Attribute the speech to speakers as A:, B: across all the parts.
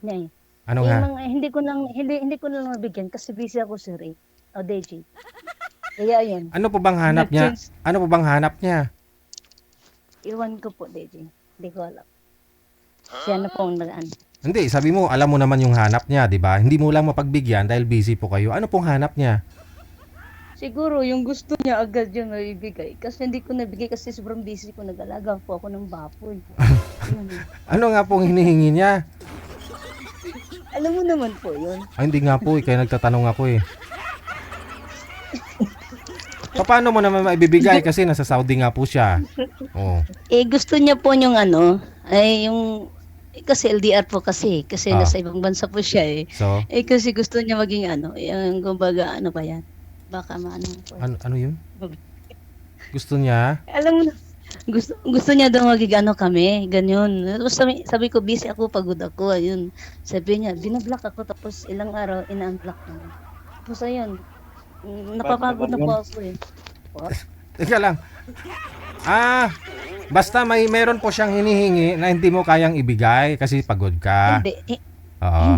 A: niya eh.
B: Ano
A: Eh,
B: nga?
A: hindi ko na lang nabigyan kasi busy ako sir eh. O, Deji. Kaya ayun,
B: Ano po bang hanap niya?
A: nag-change.
B: Ano po bang hanap niya?
A: Iwan ko po, Deji. Hindi ko alam. Siya na po ang nagaan.
B: Hindi, sabi mo, alam mo naman yung hanap niya, di ba? Hindi mo lang mapagbigyan dahil busy po kayo. Ano pong hanap niya?
A: Siguro yung gusto niya agad yung naibigay. Kasi hindi ko nabigay kasi sobrang busy ko. Nag-alaga po ako ng baboy. Yun.
B: Ano nga pong hinihingi niya?
A: Alam mo naman po yun.
B: Ay, hindi nga po, kaya nagtatanong ako eh. Paano mo naman maibibigay kasi nasa Saudi nga po siya. Oh.
A: Eh, gusto niya po yung ay yung, kasi LDR po kasi
B: Ah.
A: nasa ibang bansa po siya eh.
B: So,
A: Eh, kasi gusto niya maging yung kumbaga ano ba yan? Baka maano po.
B: ano yun? Gusto niya?
A: Alam mo na, gusto niya daw maging kami, ganyan. Tapos sabi ko, busy ako, pagod ako, ayun. Sabi niya, binablock ako, tapos ilang araw, ina-unblock ko. Tapos ayun, napapagod na po ako eh. What?
B: Teka lang. Ah, basta meron po siyang hinihingi na hindi mo kayang ibigay kasi pagod ka.
A: Hindi,
B: Oo.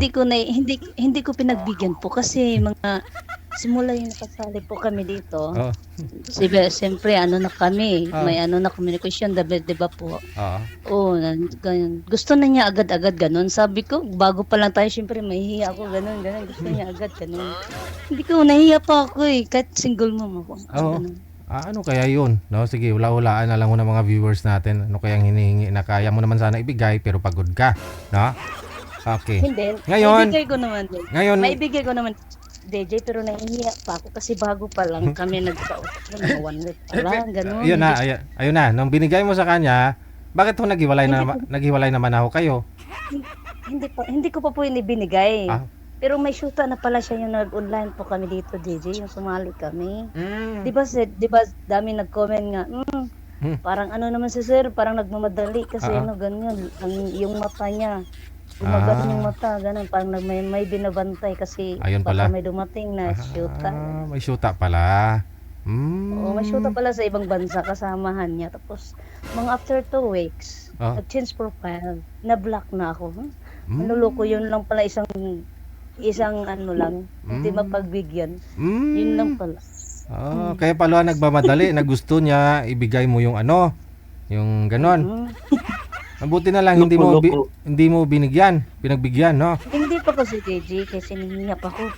A: hindi ko pinagbigyan po kasi mga simula yung nakasali po kami dito.
B: Oo.
A: Siyempre, na kami,
B: Oo.
A: may na communication, di ba po?
B: Oo.
A: Oo, ganyan. Gusto na niya agad-agad ganun. Sabi ko, bago pa lang tayo, siyempre mahihiya ako, ganun. Gusto niya agad, ganun. Hindi ko, nahihiya pa ako eh, kahit single mom ako.
B: Oo.
A: Ganun.
B: Ano kaya yun? No, sige, hula-hulaan na lang ng mga viewers natin. Ano kayang hinihingi na kaya mo naman sana ibigay pero pagod ka, no? Okay.
A: Hindi,
B: Ngayon,
A: maibigay ko naman.
B: ngayon,
A: Maibigay ko naman, DJ, pero nahihiya pa ako kasi bago pa lang kami nagkausap ng 1 week pa lang, ganun.
B: ayun na, ayun na. Nung binigay mo sa kanya, bakit ho naghiwalay
A: Hindi
B: na,
A: ko,
B: naghiwalay naman ako kayo?
A: hindi ko pa po yun ibinigay.
B: Ah,
A: Pero may shoota na pala siya yung nag-online po kami dito, DJ, yung sumali kami.
B: mm,
A: 'Di ba dami nag-comment nga,
B: hmm,
A: parang naman si sir, parang nagmamadali kasi
B: ah,
A: ganyan, yung mata niya, gumagano yung
B: ah,
A: mata, ganun, parang may binabantay kasi
B: ayun
A: baka
B: pala.
A: may dumating na shoota.
B: May syuta pala.
A: Oo, may shoota
B: Hmm.
A: pala sa ibang bansa, kasamahan niya. Tapos, mga after 2 weeks,
B: Oh.
A: nag-change profile, na-block na ako. Manloloko,
B: Hmm.
A: yun lang pala isang lang, hindi
B: Hmm.
A: mapagbigyan. Yun lang
B: Hmm.
A: pala.
B: Kaya pala nagmamadali na gusto niya ibigay mo yung yung ganon.
A: Mm.
B: Mabuti na lang
C: Loko-loko.
B: hindi mo pinagbigyan, no?
A: Hindi pa kasi KJ, kasi nangyayap ako.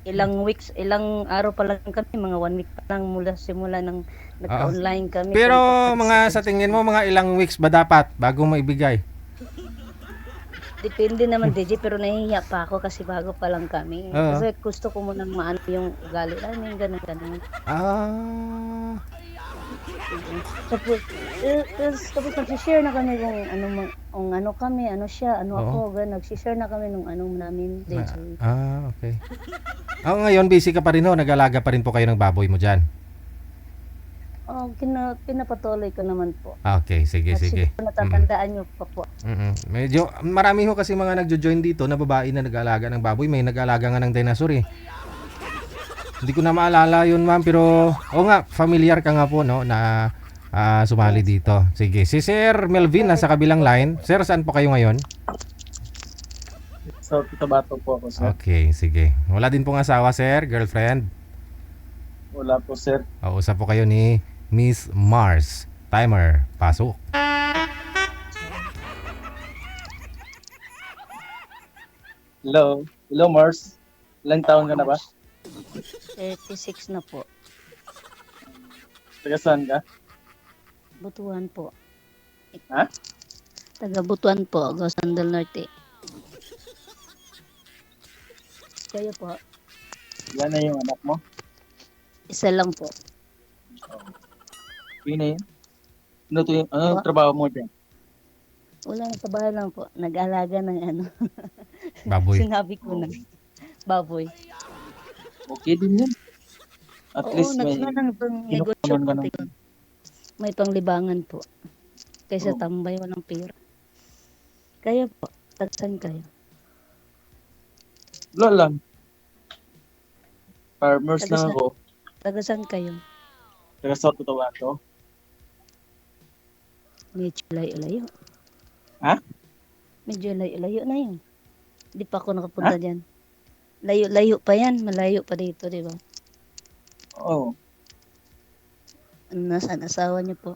A: Ilang weeks, ilang araw pa lang kami, mga 1 week pa lang simula nang
B: Oo.
A: nagka-online kami.
B: Pero sa
A: Contact.
B: tingin mo mga ilang weeks ba dapat bago maibigay?
A: Depende naman DJ, pero nahihiya pa ako kasi bago pa lang kami.
B: Oo.
A: Kasi gusto ko munang maano yung ugali namin, ganun.
B: Ah.
A: Tapos, tapos nag-share na kami kung kami, siya,
B: Oo.
A: ako, ganun. Nag-share na kami nung namin, DJ.
B: Okay. Ngayon busy ka pa rin ho, nag-alaga pa rin po kayo ng baboy mo diyan.
A: Oh, pinapatuloy ko naman po.
B: Okay, sige,
A: At
B: sige.
A: siguro natatandaan niyo pa po.
B: Medyo marami ho kasi mga nagjo-join dito na babae na nag-aalaga ng baboy, may nag-aalaga nga ng dinosaur eh. Hindi ko na maalala yun, ma'am, pero nga, familiar ka nga po, no, na sumali
A: Yes.
B: dito. Sige, si Sir Melvin nasa kabilang line. Sir, saan po kayo ngayon?
C: Sa Cotabato po ako, sir.
B: Okay, sige. Wala din pong asawa, sir, girlfriend.
C: Wala po, sir.
B: Usap po kayo ni Miss Mars. Timer, pasok.
C: Hello. Hello, Mars. Ilang taon ka na ba?
A: 36 na po.
C: Taga saan ka?
A: Butuan po.
C: Ha?
A: Taga Butuan po, Gosandal del Norte. Kayo po,
C: Yan na yung anak mo?
A: isa lang po.
C: Yun na yun? Ano
A: Po?
C: trabaho mo dyan?
A: Wala, sa bahay lang po. Nag-alaga ng
B: Baboy.
A: sinabi ko na, baboy.
C: Okay din yun. At
A: Oo,
C: least may
A: nagkaroon ng negosyo
C: kinukunan ka
A: po.
C: ng...
A: May panglibangan po. Kaysa
C: Oo.
A: tambay, walang pera. Kaya po, tagsan kayo.
C: Wala lang. Farmers
A: Taga
C: lang
A: saan?
C: ako.
A: Tagasan kayo.
C: Taga South Cotabato.
A: Medyo layo-layo.
C: Ha?
A: Medyo layo-layo na yun. Di pa ako nakapunta diyan. Layo-layo pa yan. Malayo pa dito, di ba?
C: Oo.
A: Nasaan asawa niyo po?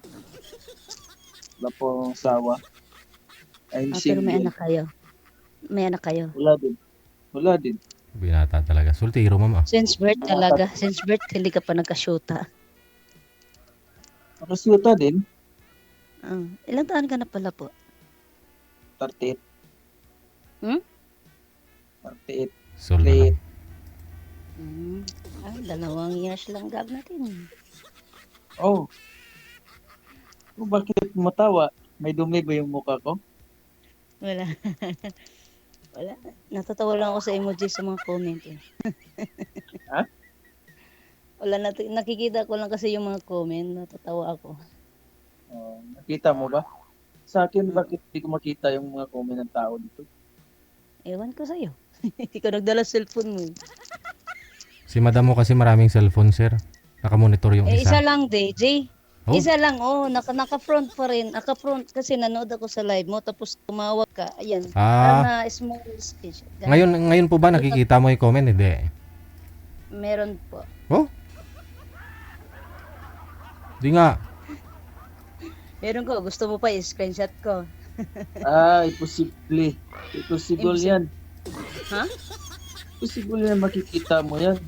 C: Wala po akong asawa. I'm
A: Pero may
C: single.
A: anak kayo. May anak kayo.
C: Wala din. Wala din.
B: Binata talaga. Sultiro, ma'am.
A: Since birth talaga. Since birth, hindi ka pa nagkasyuta.
C: Nakasyuta din.
A: Ilang taon ka na pala po?
C: 38.
A: Hmm?
C: 38.
B: Sul
C: Late.
A: Mm. 2 years lang gab natin.
C: Oh. Oh, bakit matawa? May dumi ba yung mukha ko?
A: Wala. Wala. Natatawa lang ako sa emoji sa mga comment. Eh.
C: Ha?
A: Wala, nakikita ko lang kasi yung mga comment. Natatawa ako.
C: Oh, nakita mo ba? Sa akin, bakit di ko makita yung mga comment ng tao dito?
A: Ewan ko sa'yo. Ikaw nagdala cellphone mo. Eh.
B: Si madam mo kasi maraming cellphone, sir. Nakamonitor yung
A: Isa
B: isa.
A: lang, DJ.
B: Oh.
A: Isa lang, naka-front pa rin. Naka-front kasi nanood ako sa live mo tapos tumawag ka. Ayan. Parang na small speech.
B: Ngayon po ba nakikita mo yung comment? Hindi.
A: Meron po.
B: Oh? Di nga.
A: Meron ko. Gusto mo pa i-screenshot ko.
C: Imposible. Impossible
A: Impossible.
C: yan.
A: Ha?
C: Impossible yan, makikita mo yan.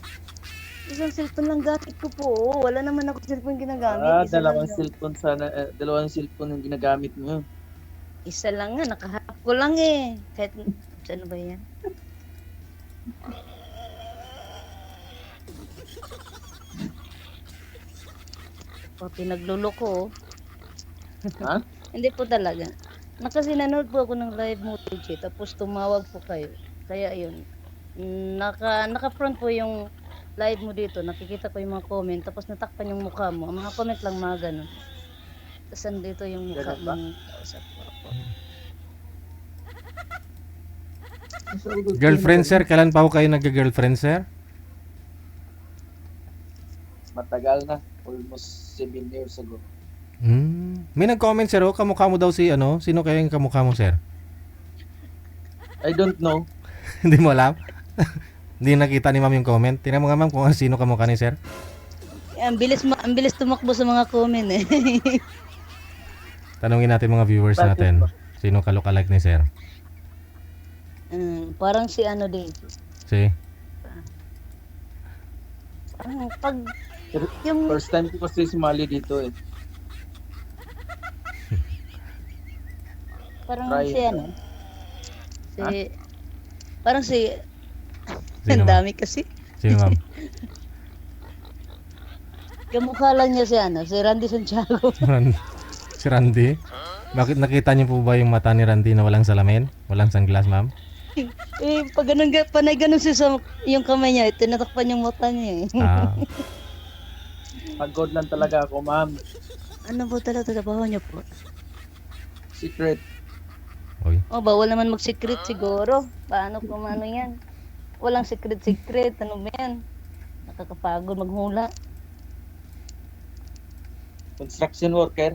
A: Isang cellphone lang gamit ko po. Wala naman ako cellphone ginagamit. Isa
C: Dalawang
A: lang.
C: cellphone sana, dalawang cellphone yung ginagamit mo.
A: Isa lang nga. Nakaharap ko lang eh. Kahit, ano ba yan? Pinagluloko.
C: Ha?
A: Hindi po talaga. Kasi nanood po ako ng live mo, DJ, tapos tumawag po kayo. Kaya yun, naka-front po yung live mo dito, nakikita ko yung mga comment, tapos natakpan yung mukha mo. Ang mga comment lang mga ganun. Tapos andito yung mukha
C: Ganun ba?
A: ng kausap ko po.
B: Girlfriend, sir? Kailan pa ho kayo nag-girlfriend, sir?
C: Matagal na. Almost 7 years ago.
B: May nag-comment, sir. Oh, kamukha mo daw si ano? Sino kaya yung kamukha mo, sir?
C: I don't know.
B: Hindi mo alam? Hindi nakita ni ma'am yung comment. Tingnan mo nga ma'am kung sino kamukha ni sir.
A: Ang bilis tumakbo sa mga comment eh.
B: Tanungin natin mga viewers
C: Bakit
B: natin.
C: ba?
B: Sino ka-lookalike ni sir?
A: Parang si ano din.
B: Si?
A: Pag yung
C: First time ko kasi sumali dito eh.
A: parang
C: Try
A: si
C: it.
A: ano. Parang si
B: Sino
A: ang
B: ma'am?
A: dami kasi.
B: Sino ma'am?
A: Kamukha lang niya si ano, si Randy Santiago.
B: Si Randy? Bakit nakita niyo po ba yung mata ni Randy na walang salamin? Walang sunglass, ma'am?
A: Pag ganun, panay ganun siya sa yung kamay niya, tinatakpan yung mata niya eh.
C: Pagod lang talaga ako, ma'am.
A: Ano po talaga trabaho niyo po?
C: Secret.
B: Uy.
A: Bawal naman mag-secret siguro. Paano kung ano yan? Walang secret. Ano ba yan? Nakakapagod maghula.
C: Construction worker.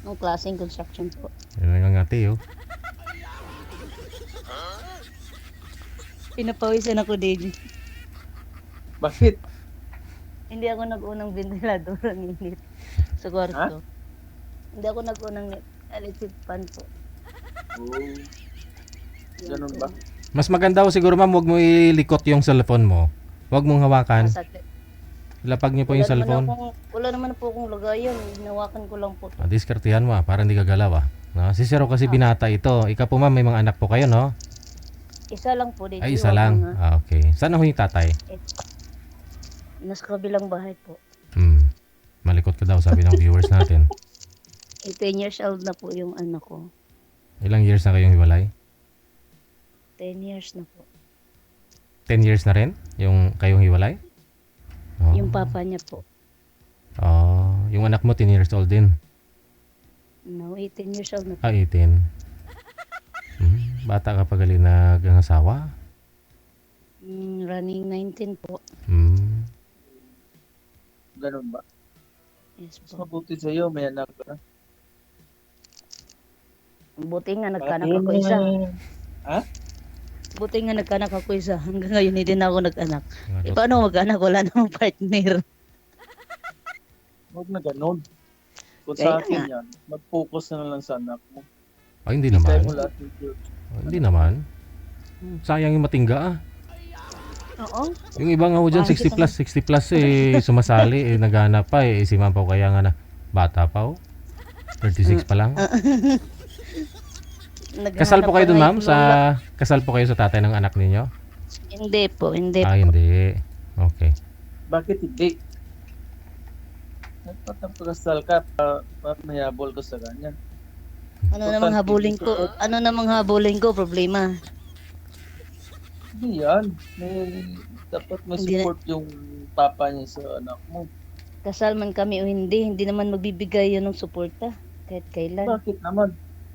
A: Ang klaseng construction po.
B: Yun lang ang ate, oh.
A: Pinapawisan ako din.
C: Bakit?
A: Hindi ako nag-unang ventilador ang init sa kwarto. Hindi ako nag-unang electric fan po.
C: Oh. Ganun ba?
B: Mas maganda ho siguro ma'am, huwag mo ilikot yung cellphone mo. Huwag mong hawakan.
A: Masakit.
B: Lapag niyo po yung cellphone.
A: Wala naman po akong lagayan. Hinawakan ko lang po.
B: Diskartihan mo para hindi ka galaw ah. No? Si Sir kasi binata ito. Ikaw po ma'am, may mga anak po kayo, no?
A: Isa lang po dito.
B: Ay, isa lang. Okay. Saan ho yung tatay?
A: Nasa kabilang bahay po.
B: Malikot ka daw, sabi ng viewers natin.
A: 10 years old na po yung anak ko.
B: Ilang years na kayong hiwalay?
A: 10 years na po.
B: 10 years na rin? Yung kayong hiwalay? Oh.
A: Yung papa niya po.
B: Yung anak mo 10 years old din?
A: No, 18 years old na po.
B: 18. Bata ka pa gali nag-asawa?
A: Running 19 po.
C: Ganun ba?
A: Yes
C: Mas
A: po.
C: mabuti sa'yo, may anak ka na.
A: Buti nga nagkanak ako isa.
C: Ha?
A: Buti nga nagkaanak ako isa. Hanggang ngayon hindi na ako nag-anak.
B: Mga
A: E paano mag-anak? Wala namang partner.
C: Huwag na ganun. Kung
A: Kaya
C: sa akin
A: nga.
C: yan, mag-focus na lang sa anak mo.
B: Ay, hindi
C: Tayo
B: naman.
C: mo lahat ng good.
B: Hindi naman. Sayang yung matingga ah.
A: Oo.
B: Yung iba nga ho dyan,
A: Bakit
B: 60 plus eh, sumasali, eh, naghanap pa eh. Si Ma'am Pao kaya nga na, bata pa oh. 36 pa lang. Kasal po kayo dun, ma'am? Kasal po kayo sa tatay ng anak ninyo?
A: Hindi po, hindi.
B: Ah, hindi. Okay.
C: Bakit hindi? Nagpatapakasal ka, para mayabol ko sa kanya.
A: Ano namang habulin ko? Ano namang habulin ko? Problema.
C: Hindi yan. Dapat may
A: Hindi na-
C: support yung papa niya sa anak mo.
A: Kasal man kami o hindi naman magbibigay yun ng suporta. Kahit kailan.
C: Bakit naman?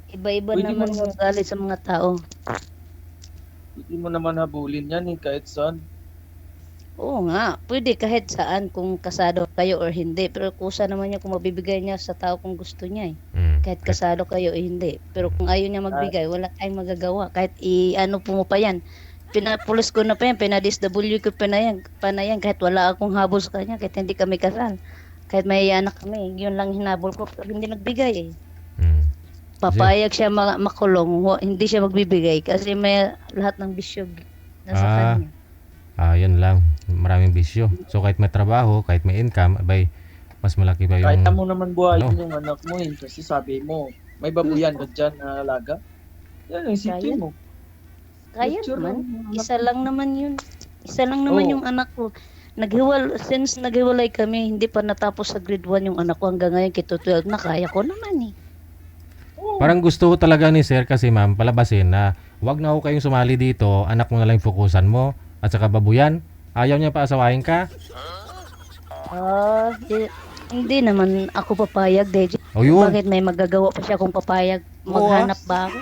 A: Iba-iba
C: Pwede
A: naman
C: mo
A: yung galit sa mga tao.
C: Hindi mo naman habulin yan kahit saan.
A: Oo nga, pwede kahit saan kung kasado kayo or hindi. Pero kusa naman niya kung mabibigay niya sa tao kung gusto niya eh. Kahit kasado kayo o hindi. Pero kung ayaw niya magbigay, wala tayong magagawa. Kahit ano po mo pa yan. Pinapulis ko na pa yan, pinadisW ko pa na yan, kahit wala akong habol sa kanya, kahit hindi kami kasal. Kahit may anak kami, yun lang hinabol ko, pero hindi nagbigay eh. Papayag siya makulong, hindi siya magbibigay kasi may lahat ng bisyo nasa kanya.
B: Yan lang. Maraming bisyo. So kahit may trabaho, kahit may income, abay, mas malaki ba yung...
C: Kahit mo naman buhayin
B: ano?
C: yung anak mo kasi sabi mo, may babuyan ka dyan na alaga. Yan ang isipin mo.
A: Kaya
C: Picture
A: naman,
C: lang.
A: isa lang naman yun. Isa lang naman
C: Oo.
A: yung anak ko. Since naghiwalay kami, hindi pa natapos sa grade 1 yung anak ko hanggang ngayon kito 12 na kaya ko naman eh.
B: Parang gusto ko talaga ni sir kasi ma'am, palabasin na wag na ako kayong sumali dito, anak mo na lang yung fokusan mo, at saka babuyan. Ayaw niya pa asawahin ka?
A: Hindi naman ako papayag, Deji.
B: O yun.
A: Bakit may magagawa pa siya kung papayag? Maghanap ba ako?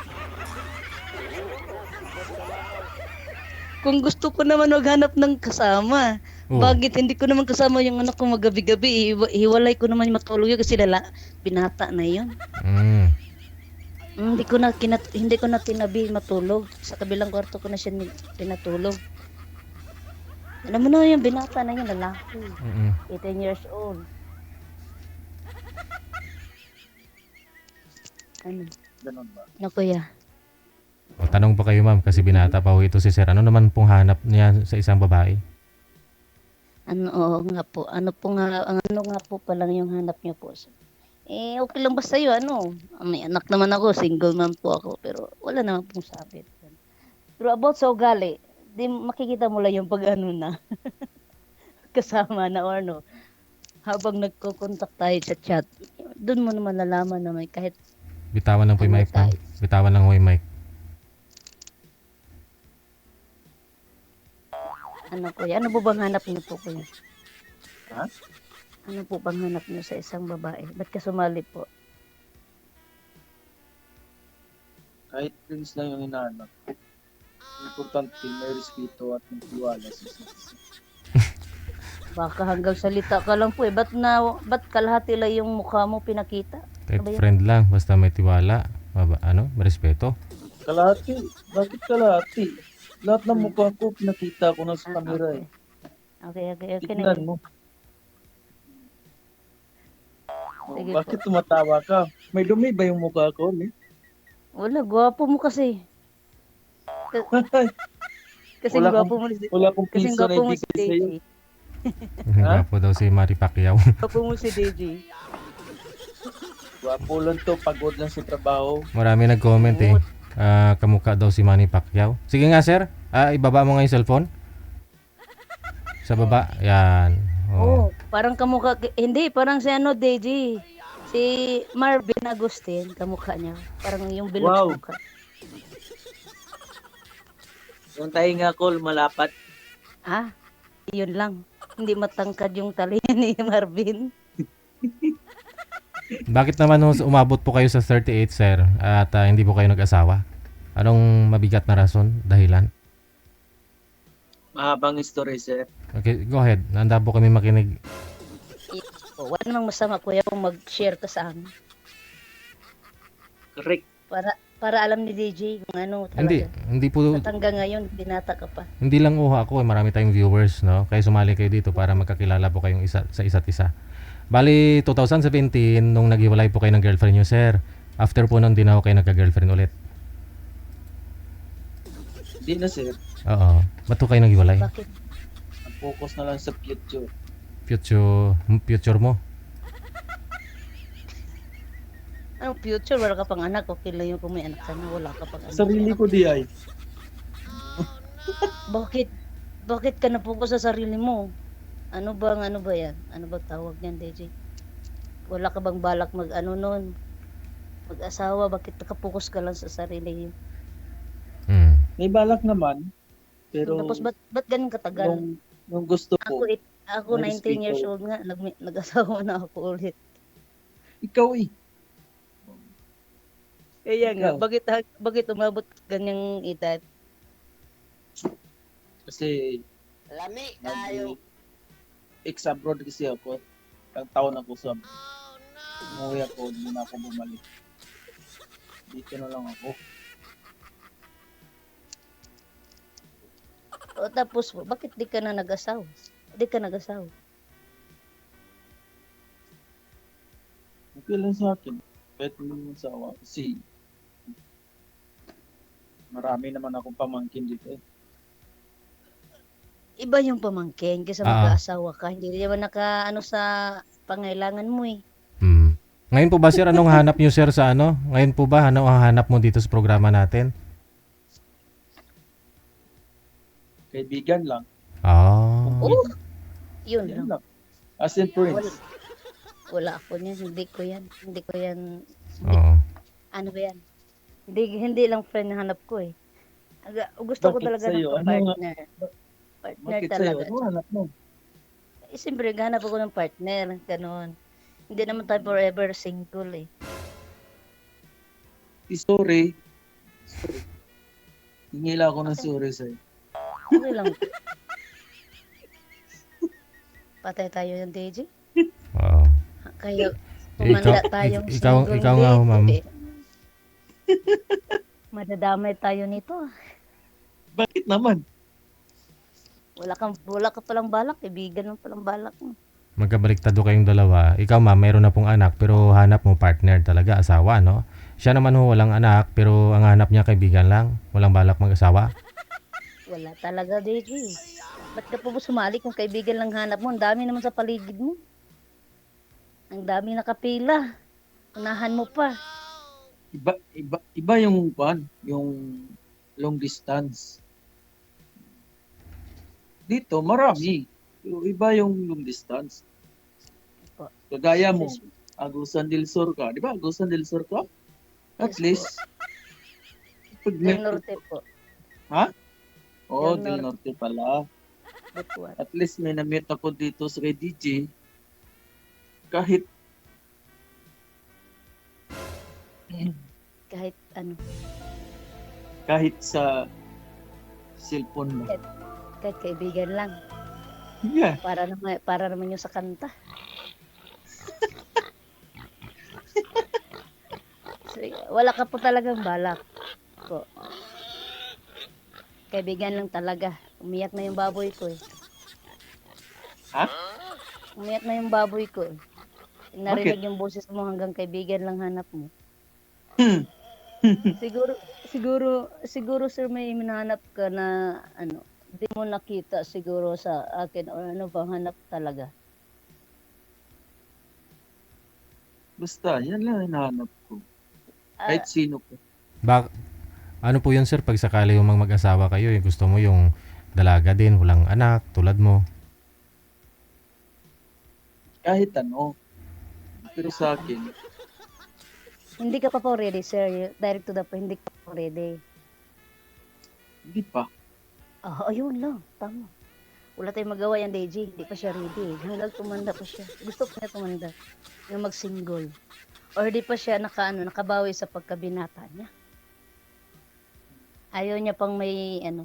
A: Kung gusto ko naman maghanap ng kasama,
B: Oo.
A: bakit hindi ko naman kasama yung anak ko magabi-gabi? Hiwalay ko naman yung matulog yun kasi binata na yun. Hindi ko na tinabi matulog. Sa kabilang kwarto ko na siya pinatulog. Alam mo na yung binata na yun, lalaki. 18 years old. Ano?
C: Ganun ba?
A: Ano kuya?
B: O, tanong pa kayo ma'am kasi binata pa ho ito si sir. Ano naman pong hanap niya sa isang babae?
A: Oo nga po. Ano nga po pa lang yung hanap niyo po. Okay lang ba sa'yo? May anak naman ako, single man po ako, pero wala naman pong sabit. Pero about sa ugali, di makikita mo lang yung pag na kasama na or habang nagko-contact tayo sa chat, doon mo naman nalaman na may kahit
B: Bitawan lang po yung
A: Ano
B: mic ma'am.
A: tayo?
B: Bitawan lang po yung mic.
A: ano kuya. Ano po bang hanap niyo po kuya?
C: Ha?
A: Ano po bang hanap niyo sa isang babae? Ba't ka sumali po?
C: Kahit things lang yung hinahanap. Importante, may respeto at may tiwala sa isa't isa.
A: Baka hanggang salita ka lang po eh. Ba't kalahati lang yung mukha mo pinakita?
B: Kahit
A: Ano ba yun?
B: friend lang, basta may tiwala. May respeto.
C: Kalahati? Bakit kalahati? Lahat ng mukha ko, pinakita ko na sa camera eh.
A: Okay.
C: Tignan mo.
A: Sige
C: Bakit tumatawa ka? May dumi ba yung mukha ko?
A: Wala, gwapo mo kasi. Kasi
C: Wala
A: gwapo mo si
C: Wala akong
A: Kasi
C: piso na
A: gwapo mo si
C: ibigay sa'yo.
A: DJ.
B: Gwapo daw si Manny Pacquiao.
A: Gwapo mo si DJ.
C: Gwapo lang to, pagod lang sa trabaho.
B: Marami nag-comment eh. Kamukha daw si Manny Pacquiao. Sige nga sir, ibaba mo nga yung cellphone. Sa baba, yan.
A: Oh, parang kamukha, hindi, parang si DJ. Si Marvin Agustin, kamukha niya. Parang yung bilog
C: Wow.
A: sa mukha.
C: Yung tainga ko, malapat.
A: Yun lang. Hindi matangkad yung tali ni Marvin.
B: Bakit naman umabot po kayo sa 38 sir at hindi po kayo nag-asawa? Anong mabigat na rason, dahilan?
C: Mahabang story, sir.
B: Okay, go ahead. Handa po kami makinig.
A: Wala namang masama kuya kung mag-share ka sa amin.
C: Correct.
A: Para alam ni DJ kung ano
B: Hindi,
A: talaga.
B: hindi po,
A: At hanggang ngayon, binata ka pa.
B: hindi lang uha ako, marami tayong viewers, no? Kaya sumali kayo dito para magkakilala po kayong isa sa isa't isa. Bali, 2017, nung naghiwalay po kayo ng girlfriend niyo, sir. After po nun, di na ako kayo nagka-girlfriend ulit.
C: Hindi na sir.
B: Oo. Ba't po kayo naghiwalay?
A: Bakit?
C: Ang focus na lang sa future.
B: Future mo?
A: Anong future? Wala ka pang anak. Okay lang yun kung may anak sana. Wala ka pang anak.
C: Sarili ko di ay.
A: Bakit? Bakit ka na-focus sa sarili mo? Ano ba yan? Ano ba tawag niyan, DJ? Wala ka bang balak nun? Mag-asawa? Bakit nakapokus ka lang sa sarili?
B: Hmm.
C: May balak naman. Pero
A: Tapos ba't ganun katagal?
C: nung gusto ko,
A: Ako
C: may
A: 19 years
C: respeto.
A: old nga, nag-asawa na ako ulit.
C: Ikaw eh.
A: Kaya nga,
C: Ikaw.
A: bakit umabot ganyang edad?
C: Kasi
D: Lami tayo.
C: ex-abroad kasi ako. Ilang taon ako sa umuwi ako, hindi na ako bumalik. Dito na lang ako.
A: O tapos, bakit di ka na nag-asawa? Di ka nag-asawa.
C: Okay lang sa akin. Kahit hindi mo sawa. Kasi marami naman akong pamangkin dito eh.
A: Iba yung pamangkin kaysa mag-aasawa ka. Hindi naman naka-ano sa pangailangan mo eh.
B: Hmm. Ngayon po ba, sir, anong hanap niyo, sir, sa ano? Ngayon po ba, ano ang hanap mo dito sa programa natin?
C: Kaibigan lang.
A: Oh, yun
C: Yan
A: lang.
C: lang. As in friends.
A: Wala ako niyan. Hindi ko yan.
B: Oo.
A: Ano ba yan? Hindi lang friend na hanap ko eh. Gusto ko
C: Bakit
A: talaga
C: sa'yo?
A: ng partner. Partner
C: Bakit sa'yo?
A: talaga.
C: Ano hanap mo?
A: Eh, siyempre, hanap ako ng partner. Ganon. Hindi naman tayo forever single eh.
C: Sorry. Hingila ako ng sorry sa'yo.
A: Okay lang. Patay tayo ng DJ.
B: Oo.
A: Kaya kumanda tayo.
B: Ikaw nga, ma'am.
A: Madadamay tayo nito.
C: Bakit naman?
A: Wala ka palang balak. Ibigan mo palang balak mo.
B: Magkabaliktado kayong dalawa. Ikaw, ma'am, meron na pong anak pero hanap mo partner talaga, asawa, no? Siya naman ho, walang anak pero ang hanap niya kaibigan lang. Walang balak mag-asawa.
A: Wala talaga, DJ. Ba't ka pa po sumali kung kaibigan lang hanap mo? Ang dami naman sa paligid mo. Ang dami nakapila. Unahan mo pa.
C: Iba yung yung long distance. Dito marami. Pero iba yung long distance.
A: Po.
C: Kagaya mo, Agusan del Sur ka. Di ba? Agusan del Sur ka? At
A: Yes,
C: least. Pag
A: Del Norte po.
C: Ha? Oo,
A: Del
C: del Norte pala.
A: Butuan.
C: At least may na-meet ako dito sa kay DJ. Kahit
A: Kahit
C: sa cellphone mo.
A: kahit kaibigan lang.
C: Yeah.
A: Para naman yung sa kanta. So, wala ka po talagang balak po. Kaibigan lang talaga. Umiyak na yung baboy ko eh.
C: Ha?
A: Umiyak na yung baboy ko eh. Narinig yung boses mo hanggang kaibigan lang hanap mo. Siguro sir may hinahanap ka na ano, di mo nakita siguro sa akin or ano bang hanap talaga.
C: Basta, yan lang hinahanap ko. Kahit sino ko.
B: Ano po yun, sir, pag sakali yung mag-asawa kayo, gusto mo yung dalaga din, walang anak, tulad mo?
C: Kahit ano. Pero sa akin,
A: Hindi ka pa po ready, sir. Direct to the point, hindi ka pa po ready.
C: hindi pa.
A: Ayun lang. Tama. Wala tayong magawa yan, DJ. Hindi pa siya ready. Hanggang tumanda pa siya. Gusto pa niya tumanda. Yung mag-single. Or di pa siya nakabawi sa pagkabinata niya. Ayaw niya pang may, ayaw niya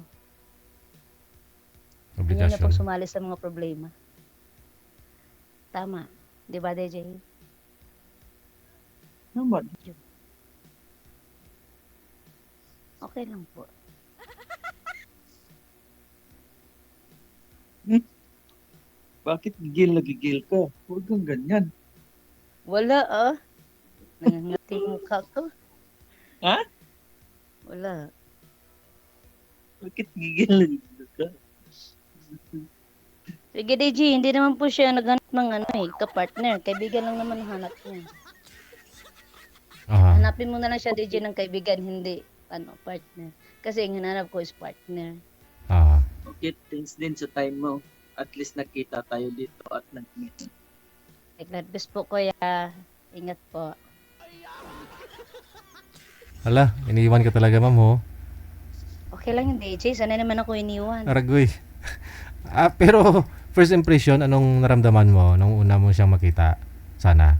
A: pang
B: Obligasyon.
A: sumali sa mga problema. Tama. Di ba, DJ?
C: Naman.
A: Okay lang po.
C: Bakit gigil na gigil ka? Huwag kang ganyan.
A: Wala ah. Nangangati yung mukha ko.
C: Ha?
A: Wala.
C: Bakit gigil na gigil ka?
A: Sige, DJ, hindi naman po siya naghanap ng ka-partner. Kaibigan lang naman ang hanap niya.
B: Ah,
A: Hanapin mo na lang siya, DJ, ng kaibigan, hindi partner. Kasi ang hinanap ko is partner.
B: ah.
C: Okay, thanks din sa time mo. At least nakita tayo dito at nag-meet.
A: God bless po, kuya. Ingat po.
B: Hala, iniiwan ka talaga, ma'am, ho.
A: Okay lang yung DJ. Sanay naman ako iniwan.
B: Aragoy. Pero first impression, anong naramdaman mo nung una mo siyang makita? Sana.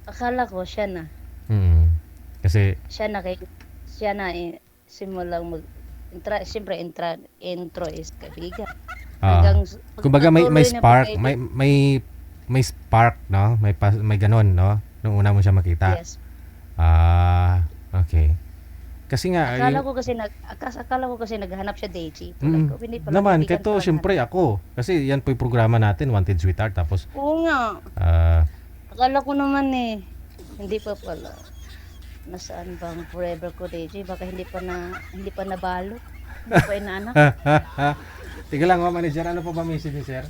A: Akala ko siya na.
B: Kasi,
A: Siya na simulang siyempre intro is kaibigan.
B: kumbaga may
A: pagpatuloy na
B: spark,
A: pagkaibigan-
B: may spark, no? May ganon, no? Nung una mo siya makita.
A: Yes.
B: Okay. Kasi nga,
A: Akala ko kasi naghahanap siya DJ. Hindi pala,
B: naman,
A: kaibigan
B: keto,
A: pala
B: syempre ako. Kasi yan po yung programa natin, Wanted Sweetheart. Tapos,
A: natin. Oo nga. Akala ko naman hindi pa pala. Nasaan bang forever ko DJ? Baka hindi pa nabalo. Hindi pa inaanak.
B: tiga lang, manager, ano po ba message ni sir?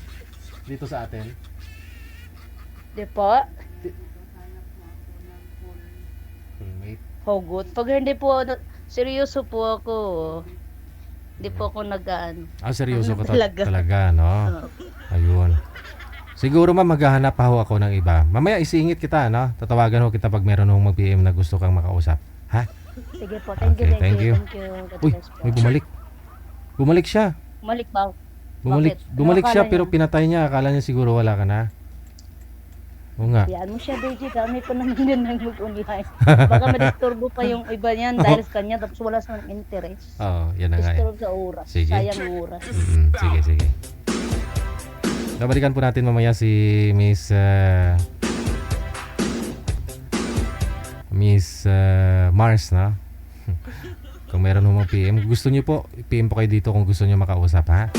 B: Dito sa atin?
A: Di pa?
B: Wait.
A: Hugot. Pag hindi po, seryoso po ako. Hindi po ako
B: Seryoso ka
A: Talaga.
B: talaga, no? Ayun. Siguro maghahanap pa ho ako ng iba. Mamaya isingit kita, no? Tatawagan ho kita pag meron hong mag-PM na gusto kang makausap. Ha?
A: Sige po. Thank you,
B: Okay, thank you.
A: God
B: Uy,
A: bless po.
B: may bumalik. Bumalik siya.
A: Bumalik ba?
B: Bumalik,
A: Bakit?
B: bumalik
A: Ano
B: siya
A: akala
B: pero
A: niya?
B: pinatay niya. Akala niya siguro wala ka na. Oo nga.
A: Yan mo siya, DJ. Kami pa naman yun nag-online. Baka madisturbo pa yung iba niyan dahil sa kanya tapos wala sa interest.
B: Oo, yan na nga.
A: Disturb sa oras.
B: Sige.
A: Sayang ang oras.
B: Sige. Babalikan po natin mamaya si Miss Mars, na. Kung meron mo PM, gusto niyo po, PM po kayo dito kung gusto niyo makausap, ha?